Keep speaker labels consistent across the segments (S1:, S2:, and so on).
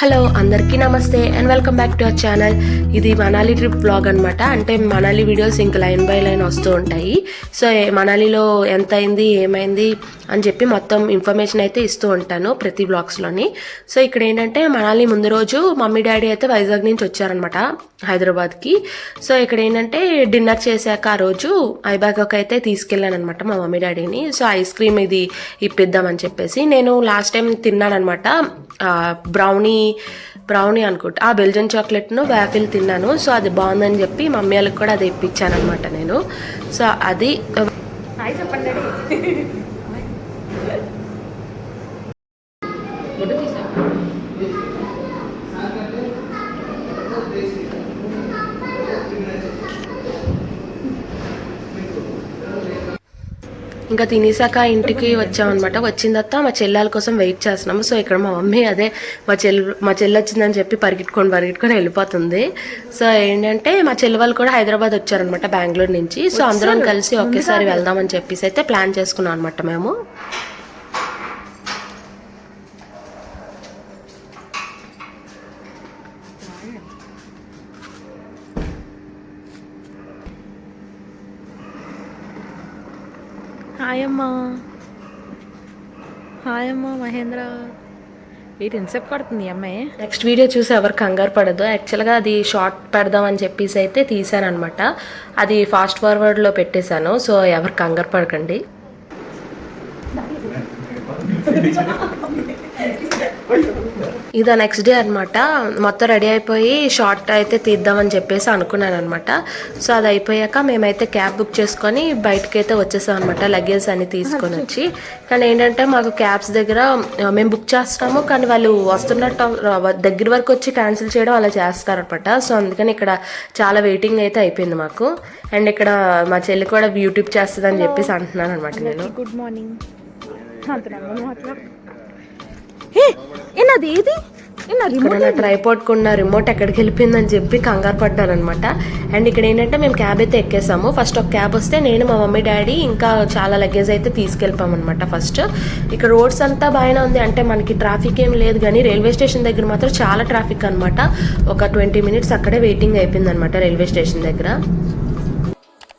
S1: Hello అందరికీ నమస్తే and welcome back to our channel. ఇది మనాలి ట్రిప్ బ్లాగ్ అనమాట. అంటే మనాలి వీడియోస్ ఇంకా లైన్ బై లైన్ వస్తూ ఉంటాయి. సో మనాలిలో ఎంత అయింది ఏమైంది అని చెప్పి మొత్తం ఇన్ఫర్మేషన్ అయితే ఇస్తూ ఉంటాను ప్రతి బ్లాగ్స్లోని. సో ఇక్కడ ఏంటంటే మనాలి ముందు రోజు మమ్మీ డాడీ అయితే వైజాగ్ నుంచి వచ్చారనమాట హైదరాబాద్కి. సో ఇక్కడ ఏంటంటే డిన్నర్ చేశాక ఆ రోజు ఐబ్యాగ్కి అయితే తీసుకెళ్ళాను అనమాట మా మమ్మీ డాడీని. సో ఐస్ క్రీమ్ ఇది ఇప్పిద్దామని చెప్పేసి నేను లాస్ట్ టైం తిన్నానమాట. బ్రౌనీ అనుకుంటా బెల్జియన్ చాక్లెట్ను వ్యాఫిల్ తిన్నాను. సో అది బాగుందని చెప్పి మమ్మీ వాళ్ళకి కూడా అది ఇప్పించాను అనమాట నేను. సో అది చెప్పండి. ఇంకా తినేసాక ఇంటికి వచ్చామన్నమాట. వచ్చిన తర్వాత మా చెల్లెల కోసం వెయిట్ చేస్తున్నాము. సో ఇక్కడ మా మమ్మీ అదే మా చెల్లి వచ్చిందని చెప్పి పరిగెట్టుకొని వెళ్ళిపోతుంది. సో ఏంటంటే మా చెల్లి వాళ్ళు కూడా హైదరాబాద్ వచ్చారనమాట బెంగళూరు నుంచి. సో అందరం కలిసి ఒకేసారి వెళ్దామని చెప్పేసి అయితే ప్లాన్ చేసుకున్నాం అనమాట మేము.
S2: హాయ్ అమ్మా మహేంద్ర. వీటి ఎంతసేపు పడుతుంది అమ్మాయి?
S1: నెక్స్ట్ వీడియో చూసి ఎవరు కంగారు పడదు. యాక్చువల్గా అది షార్ట్ పెడదామని చెప్పేసి అయితే తీసాను అనమాట. అది ఫాస్ట్ ఫార్వర్డ్లో పెట్టేశాను. సో ఎవరు కంగారు పడకండి. ఇదా నెక్స్ట్ డే అనమాట. మొత్తం రెడీ అయిపోయి షార్ట్ అయితే తీద్దామని చెప్పేసి అనుకున్నాను అనమాట. సో అది అయిపోయాక మేమైతే క్యాబ్ బుక్ చేసుకొని బయటకి అయితే వచ్చేసాం అనమాట, లగేజ్ అన్ని తీసుకొని వచ్చి. కానీ ఏంటంటే మాకు క్యాబ్స్ దగ్గర మేము బుక్ చేస్తాము కానీ వాళ్ళు వస్తున్నట్టు దగ్గర వరకు వచ్చి క్యాన్సిల్ చేయడం అలా చేస్తారనమాట. సో అందుకని ఇక్కడ చాలా వెయిటింగ్ అయితే అయిపోయింది మాకు. అండ్ ఇక్కడ మా చెల్లి కూడా యూట్యూబ్ చేస్తుందని చెప్పేసి అంటున్నాను అనమాట నేను.
S2: Good morning. ఏనది ఇది
S1: ట్రైపాడ్ కొన్న రిమోట్ ఎక్కడికి వెళ్ళిపోయిందని చెప్పి కంగారు పడ్డాను అనమాట. అండ్ ఇక్కడ ఏంటంటే మేము క్యాబ్ అయితే ఎక్కేసాము. ఫస్ట్ ఒక క్యాబ్ వస్తే నేను మా మమ్మీ డాడీ ఇంకా చాలా లగేజ్ అయితే తీసుకెళ్ళిపోయాం అనమాట. ఫస్ట్ ఇక్కడ రోడ్స్ అంతా బాగానే ఉంది, అంటే మనకి ట్రాఫిక్ ఏం లేదు. కానీ రైల్వే స్టేషన్ దగ్గర మాత్రం చాలా ట్రాఫిక్ అనమాట. ఒక 20 minutes అక్కడే వెయిటింగ్ అయిపోయింది అనమాట రైల్వే స్టేషన్ దగ్గర.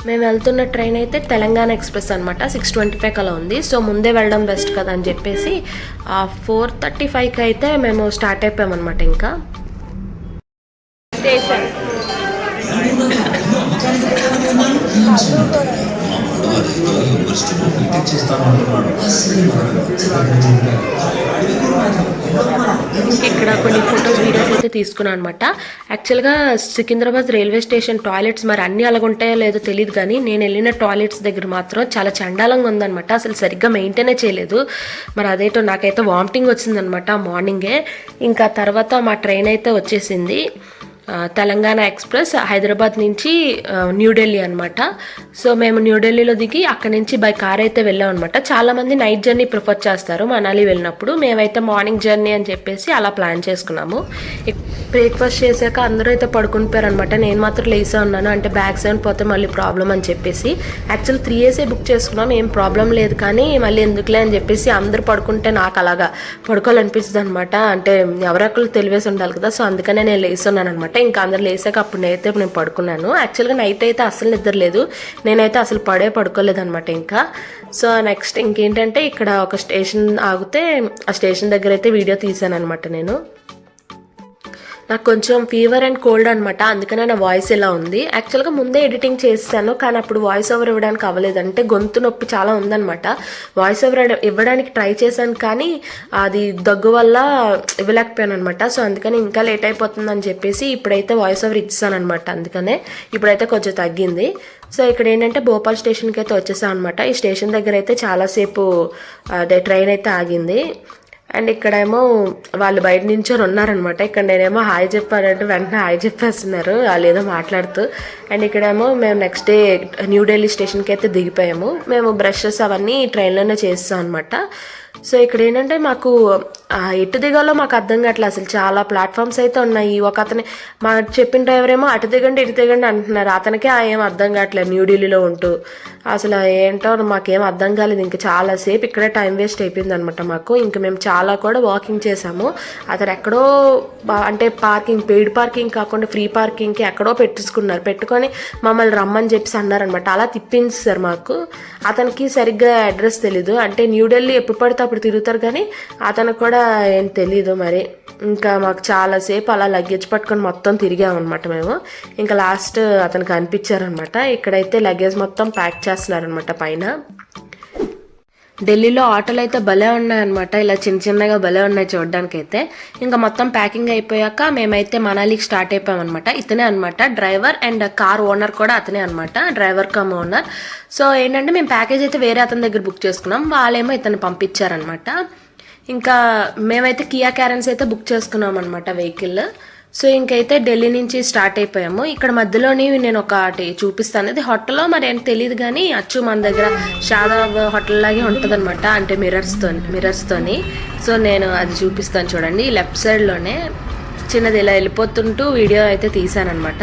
S1: మేము వెళ్తున్న ట్రైన్ అయితే తెలంగాణ ఎక్స్ప్రెస్ అనమాట. 6:25 అలా ఉంది. సో ముందే వెళ్ళడం బెస్ట్ కదా అని చెప్పేసి 4:35కి అయితే మేము స్టార్ట్ అయిపోయామన్నమాట. ఇంకా స్టేషన్ ఇక్కడ కొన్ని ఫొటోస్ వీడియోస్ అయితే తీసుకున్నాను అనమాట. యాక్చువల్గా సికింద్రాబాద్ రైల్వే స్టేషన్ టాయిలెట్స్ మరి అన్నీ అలాగుంటాయో లేదో తెలియదు, కానీ నేను వెళ్ళిన టాయిలెట్స్ దగ్గర మాత్రం చాలా చండాలంగా ఉందనమాట. అసలు సరిగ్గా మెయింటైనే చేయలేదు. మరి అదేటో నాకైతే వామిటింగ్ వచ్చిందనమాట మార్నింగే. ఇంకా తర్వాత మా ట్రైన్ అయితే వచ్చేసింది, తెలంగాణ ఎక్స్ప్రెస్ హైదరాబాద్ నుంచి న్యూఢిల్లీ అనమాట. సో మేము న్యూఢిల్లీలో దిగి అక్కడి నుంచి బై కార్ అయితే వెళ్ళాం అనమాట. చాలామంది నైట్ జర్నీ ప్రిఫర్ చేస్తారు మనాలి వెళ్ళినప్పుడు. మేమైతే మార్నింగ్ జర్నీ అని చెప్పేసి అలా ప్లాన్ చేసుకున్నాము. బ్రేక్ఫాస్ట్ చేశాక అందరూ అయితే పడుకుని పోయారు అనమాట. నేను మాత్రం లేసే ఉన్నాను, అంటే బ్యాగ్స్ ఏమైనా పోతే మళ్ళీ ప్రాబ్లం అని చెప్పేసి. యాక్చువల్ 3 days బుక్ చేసుకున్నాం, ఏం ప్రాబ్లం లేదు. కానీ మళ్ళీ ఎందుకులే అని చెప్పేసి అందరూ పడుకుంటే నాకు అలాగా పడుకోవాలనిపిస్తుంది అనమాట. అంటే ఎవరొక్కరు తెలివేసి ఉండాలి కదా. సో అందుకనే నేను లేసి ఉన్నాను అనమాట. ఇంకా అందరు లేసాక అప్పుడు నేను పడుకున్నాను. యాక్చువల్గా నైట్ అయితే అసలు నిద్ర లేదు, నేనైతే అసలు పడుకోలేదు అనమాట. ఇంకా సో నెక్స్ట్ ఇంకేంటంటే ఇక్కడ ఒక స్టేషన్ ఆగితే ఆ స్టేషన్ దగ్గర అయితే వీడియో తీసాను అనమాట నేను. నాకు కొంచెం ఫీవర్ అండ్ కోల్డ్ అనమాట, అందుకనే నా వాయిస్ ఇలా ఉంది. యాక్చువల్గా ముందే ఎడిటింగ్ చేస్తాను కానీ అప్పుడు వాయిస్ ఓవర్ ఇవ్వడానికి అవ్వలేదు, అంటే గొంతు నొప్పి చాలా ఉందనమాట. వాయిస్ ఓవర్ ఇవ్వడానికి ట్రై చేశాను కానీ అది దగ్గు వల్ల ఇవ్వలేకపోయాను అనమాట. సో అందుకని ఇంకా లేట్ అయిపోతుందని చెప్పేసి ఇప్పుడైతే వాయిస్ ఓవర్ ఇచ్చాను అనమాట. అందుకనే ఇప్పుడైతే కొంచెం తగ్గింది. సో ఇక్కడ ఏంటంటే భోపాల్ స్టేషన్కి అయితే వచ్చేసాం అనమాట. ఈ స్టేషన్ దగ్గర అయితే చాలాసేపు ట్రైన్ అయితే ఆగింది. అండ్ ఇక్కడేమో వాళ్ళు బయట నుంచి ఉన్నారనమాట. ఇక్కడ నేనేమో హాయ్ చెప్పానంటే వెంటనే హాయ్ చెప్పేస్తున్నారు వాళ్ళు ఏదో మాట్లాడుతూ. అండ్ ఇక్కడేమో మేము నెక్స్ట్ డే న్యూఢిల్లీ స్టేషన్కి అయితే దిగిపోయాము. మేము బ్రషెస్ అవన్నీ ట్రైన్లోనే చేస్తాం అనమాట. సో ఇక్కడ ఏంటంటే మాకు ఎటు దిగాలో మాకు అర్థం కావట్లేదు. అసలు చాలా ప్లాట్ఫామ్స్ అయితే ఉన్నాయి. ఒక అతని మా చెప్పిన డ్రైవర్ ఏమో అటు దిగండి ఇటు దిగండి అంటున్నారు. అతనికే ఏం అర్థం కావట్లేదు న్యూఢిల్లీలో ఉంటూ. అసలు ఏంటో మాకేం అర్థం కాలేదు. ఇంకా చాలాసేపు ఇక్కడే టైం వేస్ట్ అయిపోయింది అనమాట మాకు. ఇంకా మేము చాలా కూడా వాకింగ్ చేసాము. అతను ఎక్కడో అంటే పార్కింగ్, పెయిడ్ పార్కింగ్ కాకుండా ఫ్రీ పార్కింగ్కి ఎక్కడో పెట్టుకొని మమ్మల్ని రమ్మని చెప్పేసి అన్నారనమాట. అలా తిప్పించారు మాకు. అతనికి సరిగ్గా అడ్రస్ తెలీదు. అంటే న్యూఢిల్లీ ఎప్పుడు పడితే అప్పుడు తిరుగుతారు కానీ అతనికి కూడా ఏం తెలీదు మరి. ఇంకా మాకు చాలాసేపు అలా లగేజ్ పట్టుకొని మొత్తం తిరిగామన్నమాట మేము. ఇంకా లాస్ట్ అతనికి కనిపించారనమాట. ఇక్కడైతే లగేజ్ మొత్తం ప్యాక్ చేస్తున్నారనమాట పైన. ఢిల్లీలో ఆటోలు అయితే భలే ఉన్నాయన్నమాట. ఇలా చిన్నగా భలే ఉన్నాయి చూడడానికి అయితే. ఇంకా మొత్తం ప్యాకింగ్ అయిపోయాక మేమైతే మనాలికి స్టార్ట్ అయిపోయామన్నమాట. ఇతనే అనమాట డ్రైవర్, అండ్ కార్ ఓనర్ కూడా అతనే అనమాట, డ్రైవర్ కమ్ ఓనర్. సో ఏంటంటే మేము ప్యాకేజ్ అయితే వేరే అతని దగ్గర బుక్ చేసుకున్నాం. వాళ్ళేమో ఇతను పంపించారనమాట. ఇంకా మేమైతే కియా క్యారెన్స్ అయితే బుక్ చేసుకున్నాం అనమాట వెహికల్. సో ఇంకైతే ఢిల్లీ నుంచి స్టార్ట్ అయిపోయాము. ఇక్కడ మధ్యలోని నేను ఒకటి చూపిస్తాను. ఇది హోటల్లో మరి ఏంటి తెలియదు కానీ అచ్చు మన దగ్గర షాదాబ్ హోటల్ లాగే ఉంటుంది అనమాట, అంటే మిర్రర్స్తోని. సో నేను అది చూపిస్తాను చూడండి. లెఫ్ట్ సైడ్లోనే చిన్నది ఇలా వెళ్ళిపోతుంటూ వీడియో అయితే తీసానమాట.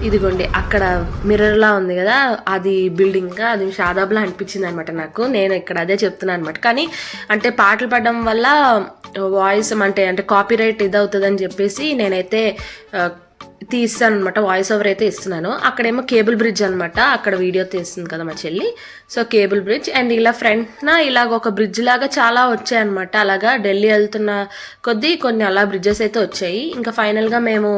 S1: ఇదిగోండి అక్కడ మిర్రర్లా ఉంది కదా, అది బిల్డింగ్, అది షాదాబ్లా అనిపించింది అనమాట నాకు. నేను ఇక్కడ అదే చెప్తున్నాను అనమాట. కానీ అంటే పాటలు పాడడం వల్ల వాయిస్ అంటే కాపీరైట్ ఇదవుతుందని చెప్పేసి నేనైతే తీస్తాను అనమాట, వాయిస్ ఓవర్ అయితే ఇస్తున్నాను. అక్కడేమో కేబుల్ బ్రిడ్జ్ అనమాట, అక్కడ వీడియో తీస్తుంది కదా మా చెల్లి. సో కేబుల్ బ్రిడ్జ్, అండ్ ఇలా ఫ్రంట్న ఇలాగ ఒక బ్రిడ్జ్ లాగా చాలా వచ్చాయన్నమాట. అలాగా ఢిల్లీ వెళ్తున్న కొద్దీ కొన్ని అలా బ్రిడ్జెస్ అయితే వచ్చాయి. ఇంకా ఫైనల్గా మేము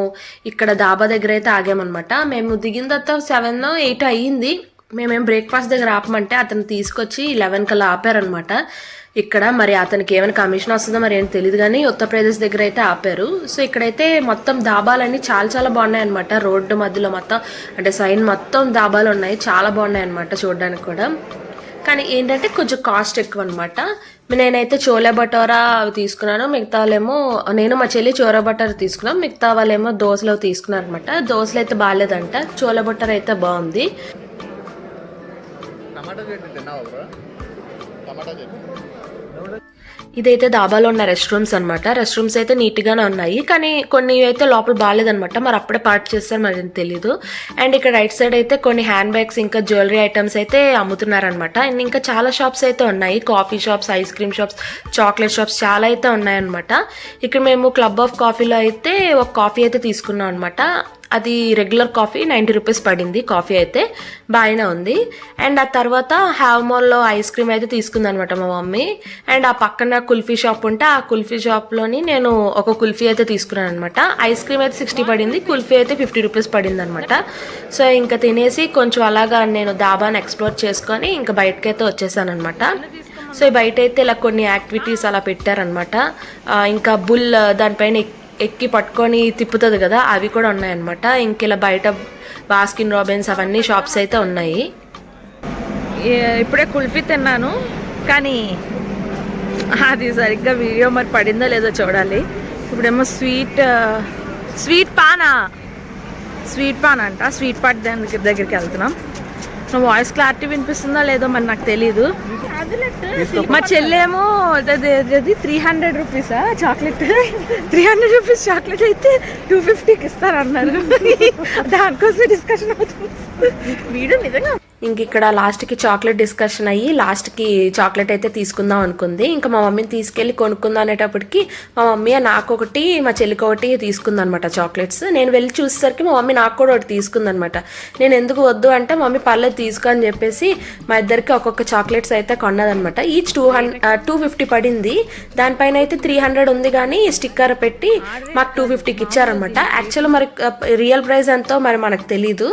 S1: ఇక్కడ దాబా దగ్గర అయితే ఆగామన్నమాట. మేము దిగిన తర్వాత 7, 8 అయ్యింది. మేమేం బ్రేక్ఫాస్ట్ దగ్గర ఆపమంటే అతను తీసుకొచ్చి 11 కల్లా ఆపారనమాట. ఇక్కడ మరి అతనికి ఏమైనా కమిషన్ వస్తుందో మరి ఏంటి తెలియదు కానీ ఉత్తరప్రదేశ్ దగ్గర అయితే ఆపారు. సో ఇక్కడైతే మొత్తం దాబాలన్నీ చాలా బాగున్నాయి అనమాట. రోడ్డు మధ్యలో మొత్తం అంటే సైడ్ మొత్తం దాబాలు ఉన్నాయి, చాలా బాగున్నాయి అనమాట చూడడానికి కూడా. కానీ ఏంటంటే కొంచెం కాస్ట్ ఎక్కువ అనమాట. నేనైతే చోలే భటోరా అవి తీసుకున్నాను, మిగతా వాళ్ళేమో నేను మా చెల్లి చోలే భటోరా తీసుకున్నాం, మిగతా వాళ్ళేమో దోశలు తీసుకున్నారు అనమాట. దోశలు అయితే బాగాలేదంట, చోలే భటోరా అయితే బాగుంది. ఇదైతే దాబాలో ఉన్న రెస్ట్ రూమ్స్ అనమాట. రెస్ట్ రూమ్స్ అయితే నీట్గానే ఉన్నాయి, కానీ కొన్ని అయితే లోపల బాగాలేదనమాట. మరి అప్పుడే పార్ట్ చేస్తారు మరి తెలీదు. అండ్ ఇక్కడ రైట్ సైడ్ అయితే కొన్ని హ్యాండ్ బ్యాగ్స్ ఇంకా జ్యువెలరీ ఐటమ్స్ అయితే అమ్ముతున్నారనమాట. అండ్ ఇంకా చాలా షాప్స్ అయితే ఉన్నాయి, coffee shops, ice cream shops, chocolate shops చాలా అయితే ఉన్నాయన్నమాట. ఇక్కడ మేము క్లబ్ ఆఫ్ కాఫీలో అయితే ఒక కాఫీ అయితే తీసుకున్నాం అనమాట. అది రెగ్యులర్ కాఫీ 90 రూపీస్ పడింది. కాఫీ అయితే బాగానే ఉంది. అండ్ ఆ తర్వాత హ్యావ్ మాల్లో ఐస్ క్రీమ్ అయితే తీసుకుంది అనమాట మా మమ్మీ. అండ్ ఆ పక్కన కుల్ఫీ షాప్ ఉంటే ఆ కుల్ఫీ షాప్లోని నేను ఒక కుల్ఫీ అయితే తీసుకున్నాను అనమాట. ఐస్ క్రీమ్ అయితే 60 పడింది, కుల్ఫీ అయితే 50 రూపీస్ పడింది అనమాట. సో ఇంకా తినేసి కొంచెం అలాగా నేను దాబాని ఎక్స్ప్లోర్ చేసుకొని ఇంకా బయటకైతే వచ్చేసాను అనమాట. సో బయట అయితే ఇలా కొన్ని యాక్టివిటీస్ అలా పెట్టారనమాట. ఇంకా బుల్ దానిపైన ఎక్కి పట్టుకొని తిప్పుతుంది కదా, అవి కూడా ఉన్నాయన్నమాట. ఇంక ఇలా బయట బాస్కిన్ రాబిన్స్ అవన్నీ షాప్స్ అయితే ఉన్నాయి.
S2: ఇప్పుడే కుల్ఫీ తిన్నాను, కానీ అది సరిగ్గా వీడియో మరి పడిందో లేదో చూడాలి. ఇప్పుడేమో స్వీట్ పాన్ అంట, స్వీట్ పాట్ దగ్గరికి వెళ్తున్నాం. నా వాయిస్ క్లారిటీ వినిపిస్తుందో లేదో మరి నాకు తెలీదు. మా చెల్లేమో అది 300 రూపీసా చాక్లెట్, 300 రూపీస్ చాక్లెట్ అయితే 250కి ఇస్తారన్నారు. దానికోసం డిస్కషన్ అవుతుంది వీడియో నిజంగా.
S1: ఇంక ఇక్కడ లాస్ట్కి చాక్లెట్ డిస్కషన్ అయ్యి లాస్ట్కి చాక్లెట్ అయితే తీసుకుందాం అనుకుంది. ఇంకా మా మమ్మీని తీసుకెళ్ళి కొనుక్కుందాం అనేటప్పటికి మా మమ్మీ నాకు ఒకటి మా చెల్లికి ఒకటి తీసుకుందనమాట చాక్లెట్స్. నేను వెళ్ళి చూసేసరికి మా మమ్మీ నాకు కూడా ఒకటి తీసుకుందనమాట. నేను ఎందుకు వద్దు అంటే మమ్మీ పర్లేదు తీసుకో అని చెప్పేసి మా ఇద్దరికి ఒక్కొక్క చాక్లెట్స్ అయితే కొన్నదనమాట. ఈచ్ 250 పడింది. దానిపైన అయితే 300 ఉంది కానీ స్టిక్కర్ పెట్టి మాకు 250కి ఇచ్చారనమాట. యాక్చువల్గా మరి రియల్ ప్రైస్ ఎంతో మరి మనకు తెలీదు.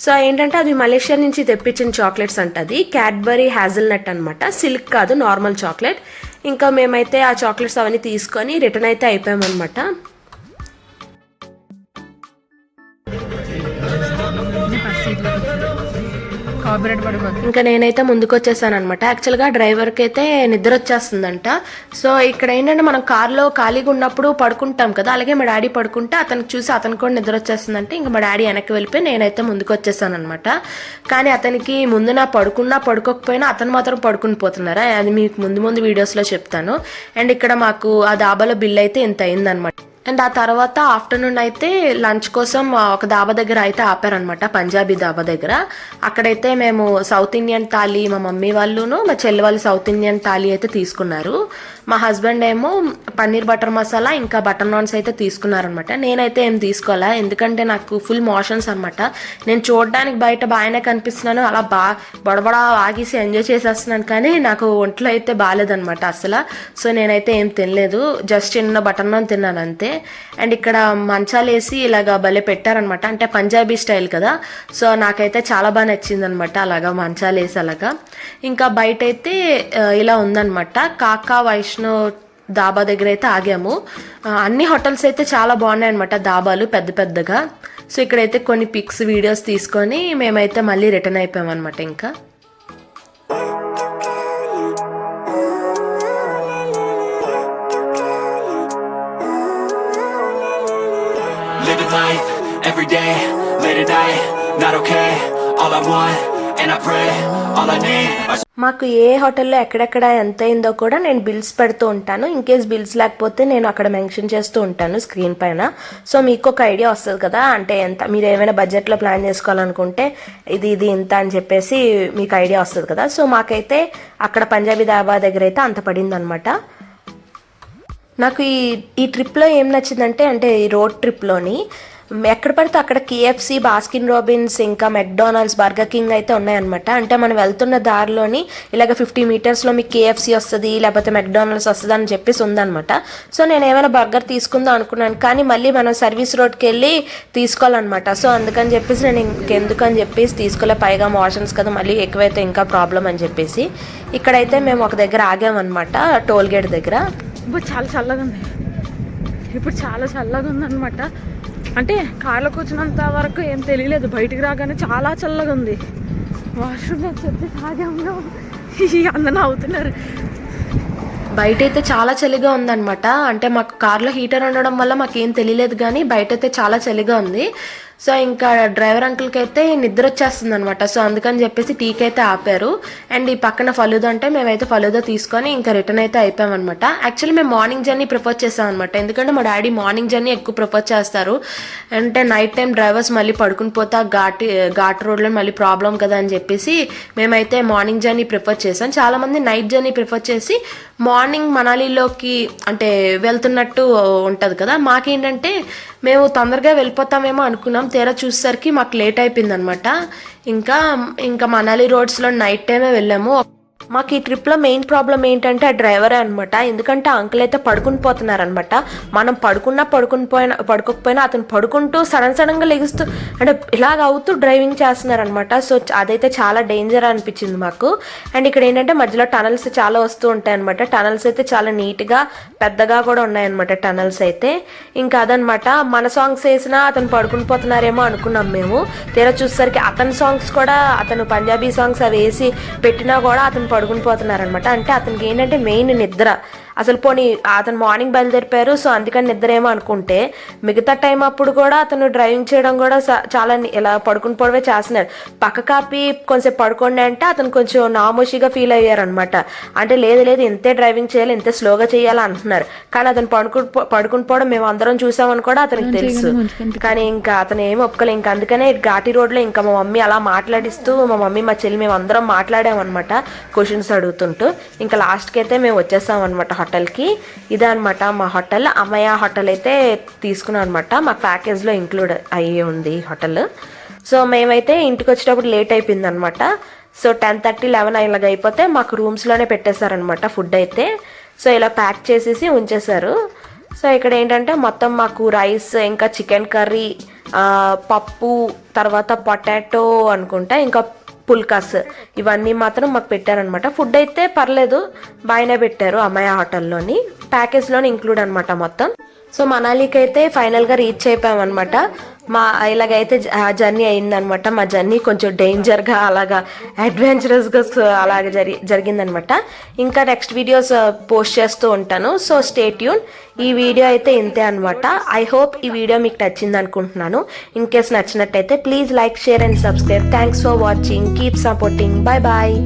S1: సో ఏంటంటే అది మలేషియా నుంచి తెప్పించిన చాక్లెట్స్ అంట. అది క్యాడ్బరీ హ్యాజల్నట్ అనమాట, సిల్క్ కాదు, నార్మల్ చాక్లెట్. ఇంకా మేమైతే ఆ చాక్లెట్స్ అవన్నీ తీసుకొని రిటర్న్ అయితే అయిపోయామన్నమాట.
S2: కాపీరైట్ పడిపోతుంది.
S1: ఇంకా నేనైతే ముందుకు వచ్చేసాను అనమాట. యాక్చువల్గా డ్రైవర్కి అయితే నిద్ర వచ్చేస్తుందంట. సో ఇక్కడ ఏంటంటే మనం కార్లో ఖాళీగా ఉన్నప్పుడు పడుకుంటాం కదా, అలాగే మా డాడీ పడుకుంటే అతనికి చూసి అతనికి కూడా నిద్ర వచ్చేస్తుందంటే ఇంకా మా డాడీ వెనక్కి వెళ్ళిపోయి నేనైతే ముందుకు వచ్చేసాను అనమాట. కానీ అతనికి ముందు నా పడుకున్నా పడుకోకపోయినా అతను మాత్రం పడుకుని పోతున్నారా, అది మీకు ముందు ముందు వీడియోస్లో చెప్తాను. అండ్ ఇక్కడ మాకు ఆ దాబాలో బిల్ అయితే ఇంత అయిందనమాట. అండ్ ఆ తర్వాత ఆఫ్టర్నూన్ అయితే లంచ్ కోసం ఒక దాబా దగ్గర అయితే ఆపారనమాట, పంజాబీ దాబా దగ్గర. అక్కడైతే మేము సౌత్ ఇండియన్ థాలీ, మా మమ్మీ వాళ్ళును మా చెల్లి వాళ్ళు సౌత్ ఇండియన్ థాలీ అయితే తీసుకున్నారు. మా హస్బెండ్ ఏమో పన్నీర్ బటర్ మసాలా ఇంకా బటర్ నాన్స్ అయితే తీసుకున్నారనమాట. నేనైతే ఏం తీసుకోవాలా, ఎందుకంటే నాకు ఫుల్ మోషన్స్ అనమాట. నేను చూడడానికి బయట బాగానే కనిపిస్తున్నాను, అలా బొడబడా ఆగేసి ఎంజాయ్ చేసేస్తున్నాను, కానీ నాకు ఒంట్లో అయితే బాగాలేదనమాట అసలు. సో నేనైతే ఏం తినలేదు, జస్ట్ చిన్న బటర్ నాన్ తిన్నాను అంతే. అండ్ ఇక్కడ మంచాలు వేసి ఇలాగా భలే పెట్టారనమాట, అంటే పంజాబీ స్టైల్ కదా. సో నాకైతే చాలా బాగా నచ్చింది అనమాట అలాగా మంచాలు వేసి అలాగా. ఇంకా బయట అయితే ఇలా ఉందన్నమాట, కాకా వైష్ణవ్ దాబా దగ్గర అయితే ఆగాము. అన్ని హోటల్స్ అయితే చాలా బాగున్నాయి అనమాట, దాబాలు పెద్ద పెద్దగా. సో ఇక్కడైతే కొన్ని పిక్స్ వీడియోస్ తీసుకొని మేమైతే మళ్ళీ రిటర్న్ అయిపోయాం అనమాట. ఇంకా
S3: Living life, every day, late at night, not okay. All I want, and I pray, all I need are...
S1: మాకు ఏ హోటల్లో ఎక్కడెక్కడ ఎంత అయిందో కూడా నేను బిల్స్ పెడుతూ ఉంటాను. ఇన్ కేస్ బిల్స్ లేకపోతే నేను అక్కడ మెన్షన్ చేస్తూ ఉంటాను స్క్రీన్ పైన. సో మీకు ఒక ఐడియా వస్తుంది కదా, అంటే ఎంత మీరు ఏమైనా బడ్జెట్లో ప్లాన్ చేసుకోవాలనుకుంటే ఇది ఇంత అని చెప్పేసి మీకు ఐడియా వస్తుంది కదా. సో మాకైతే అక్కడ పంజాబీ దాబా దగ్గర అయితే అంత పడింది అనమాట. నాకు ఈ ట్రిప్లో ఏం నచ్చిందంటే, అంటే ఈ రోడ్ ట్రిప్లోని ఎక్కడ పడితే అక్కడ KFC, బాస్కిన్ రాబిన్స్, ఇంకా మెక్డానల్డ్స్, బర్గర్ కింగ్ అయితే ఉన్నాయన్నమాట. అంటే మనం వెళ్తున్న దారిలోని ఇలాగ 50 మీటర్స్లో మీకు KFC వస్తుంది, లేకపోతే మెక్డానల్డ్స్ వస్తుంది అని చెప్పేసి ఉందన్నమాట. సో నేను ఏమైనా బర్గర్ తీసుకుందాం అనుకున్నాను, కానీ మళ్ళీ మనం సర్వీస్ రోడ్కి వెళ్ళి తీసుకోవాలన్నమాట. సో అందుకని చెప్పేసి నేను ఇంకెందుకని చెప్పేసి తీసుకోలే, పైగా మోషన్స్ కదా, మళ్ళీ ఎక్కువైతే ఇంకా ప్రాబ్లం అని చెప్పేసి ఇక్కడైతే మేము ఒక దగ్గర ఆగామన్నమాట, టోల్ గేట్ దగ్గర.
S2: ఇప్పుడు చాలా చల్లగా ఉంది, ఇప్పుడు చాలా చల్లగా ఉందన్నమాట. అంటే కార్లో కూర్చున్నంత వరకు ఏం తెలియలేదు, బయటికి రాగానే చాలా చల్లగా ఉంది. వాష్రూమ్లో వచ్చి తాగాము, అందరూ అవుతున్నారు.
S1: బయట అయితే చాలా చలిగా ఉందన్నమాట. అంటే మాకు కార్లో హీటర్ ఉండడం వల్ల మాకేం తెలియలేదు, కానీ బయట అయితే చాలా చలిగా ఉంది. సో ఇంకా డ్రైవర్ అంకుల్కి అయితే నిద్ర వచ్చేస్తుంది అనమాట. సో అందుకని చెప్పేసి టీకి అయితే ఆపారు. అండ్ ఈ పక్కన ఫలూదా అంటే మేమైతే ఫలూదా తీసుకొని ఇంకా రిటర్న్ అయితే అయిపోయామన్నమాట. యాక్చువల్లీ మేము మార్నింగ్ జర్నీ ప్రిఫర్ చేసాం అనమాట, ఎందుకంటే మా డాడీ మార్నింగ్ జర్నీ ఎక్కువ ప్రిఫర్ చేస్తారు. అంటే నైట్ టైం డ్రైవర్స్ మళ్ళీ పడుకుని పోతా ఘాట్ రోడ్లో మళ్ళీ ప్రాబ్లం కదా అని చెప్పేసి మేమైతే మార్నింగ్ జర్నీ ప్రిఫర్ చేసాం. చాలామంది నైట్ జర్నీ ప్రిఫర్ చేసి మార్నింగ్ మనాలిలోకి అంటే వెళ్తున్నట్టు ఉంటుంది కదా. మాకేంటంటే మేము తొందరగా వెళ్ళిపోతామేమో అనుకున్నాం, తీరా చూసేసరికి మాకు లేట్ అయిపోయింది అనమాట. ఇంకా మనాలి రోడ్స్లో నైట్ టైమే వెళ్ళాము. మాకు ఈ ట్రిప్లో మెయిన్ ప్రాబ్లం ఏంటంటే ఆ డ్రైవరే అనమాట. ఎందుకంటే అంకుల్ అయితే పడుకుని పోతున్నారనమాట. మనం పడుకోకపోయినా అతను పడుకుంటూ సడన్గా లెగుస్తూ అంటే ఇలాగ అవుతూ డ్రైవింగ్ చేస్తున్నారనమాట. సో అదైతే చాలా డేంజర్ అనిపించింది మాకు. అండ్ ఇక్కడ ఏంటంటే మధ్యలో టనల్స్ చాలా వస్తూ ఉంటాయి అనమాట. టనల్స్ అయితే చాలా నీట్గా పెద్దగా కూడా ఉన్నాయన్నమాట టనల్స్ అయితే. ఇంకా అదనమాట, మన సాంగ్స్ వేసినా అతను పడుకుని పోతున్నారేమో అనుకున్నాం మేము. తీరా చూసేసరికి అతని సాంగ్స్ కూడా, అతను పంజాబీ సాంగ్స్ అవి వేసి పెట్టినా కూడా అతను పడుకుని పోతున్నారనమాట. అంటే అతనికి ఏంటంటే మెయిన్ నిద్ర. అసలు పోనీ అతను మార్నింగ్ బయలుదేరిపారు, సో అందుకని నిద్ర ఏమో అనుకుంటే మిగతా టైం అప్పుడు కూడా అతను డ్రైవింగ్ చేయడం కూడా చాలా ఇలా పడుకుని పోవడమే చేస్తున్నాడు. పక్క కాపి కొంచెం పడుకోండి అంటే అతను కొంచెం నామోషిగా ఫీల్ అయ్యారనమాట. అంటే లేదు ఇంతే డ్రైవింగ్ చేయాలి, ఇంతే స్లోగా చేయాలి అంటున్నారు. కానీ అతను పడుకుని పోవడం మేము అందరం చూసామని కూడా అతనికి తెలుసు. కానీ ఇంకా అతను ఏమి ఒప్పుకోలే. ఇంకా అందుకనే ఘాటి రోడ్లో ఇంకా మా మమ్మీ అలా మాట్లాడిస్తూ, మా మమ్మీ మా చెల్లి మేము అందరం మాట్లాడామన్నమాట క్వశ్చన్స్ అడుగుతుంటూ. ఇంకా లాస్ట్కి అయితే మేము వచ్చేసాం అనమాట హోటల్కి. ఇదే అనమాట మా హోటల్, అమ్మయ్య హోటల్ అయితే తీసుకున్నాం అనమాట. మా ప్యాకేజ్లో ఇంక్లూడ్ అయ్యి ఉంది హోటల్. సో మేమైతే ఇంటికి వచ్చేటప్పుడు లేట్ అయిపోయింది అనమాట. సో 10:30, 11 ఇలాగ అయిపోతే మాకు రూమ్స్లోనే పెట్టేశారనమాట ఫుడ్ అయితే. సో ఇలా ప్యాక్ చేసేసి ఉంచేశారు. సో ఇక్కడ ఏంటంటే మొత్తం మాకు రైస్, ఇంకా చికెన్ కర్రీ, పప్పు, తర్వాత పొటాటో అనుకుంటా, ఇంకా పుల్కాస్, ఇవన్నీ మాత్రం మాకు పెట్టారనమాట. ఫుడ్ అయితే పర్లేదు, బాగానే పెట్టారు అమ్మయ్య హోటల్లోని. ప్యాకేజ్లోని ఇంక్లూడ్ అనమాట మొత్తం. సో మనాలికి అయితే ఫైనల్గా రీచ్ అయిపోయామన్నమాట. ఇలాగైతే జర్నీ అయిందనమాట. మా జర్నీ కొంచెం డేంజర్గా అలాగా అడ్వెంచరస్గా అలాగ జరిగిందనమాట. ఇంకా నెక్స్ట్ వీడియోస్ పోస్ట్ చేస్తూ ఉంటాను. So stay tune. ఈ వీడియో అయితే ఇంతే అనమాట. ఐ హోప్ ఈ వీడియో మీకు నచ్చింది అనుకుంటున్నాను. ఇన్ కేస్ నచ్చినట్టయితే please like, share and subscribe. Thanks for watching. Keep supporting. Bye bye.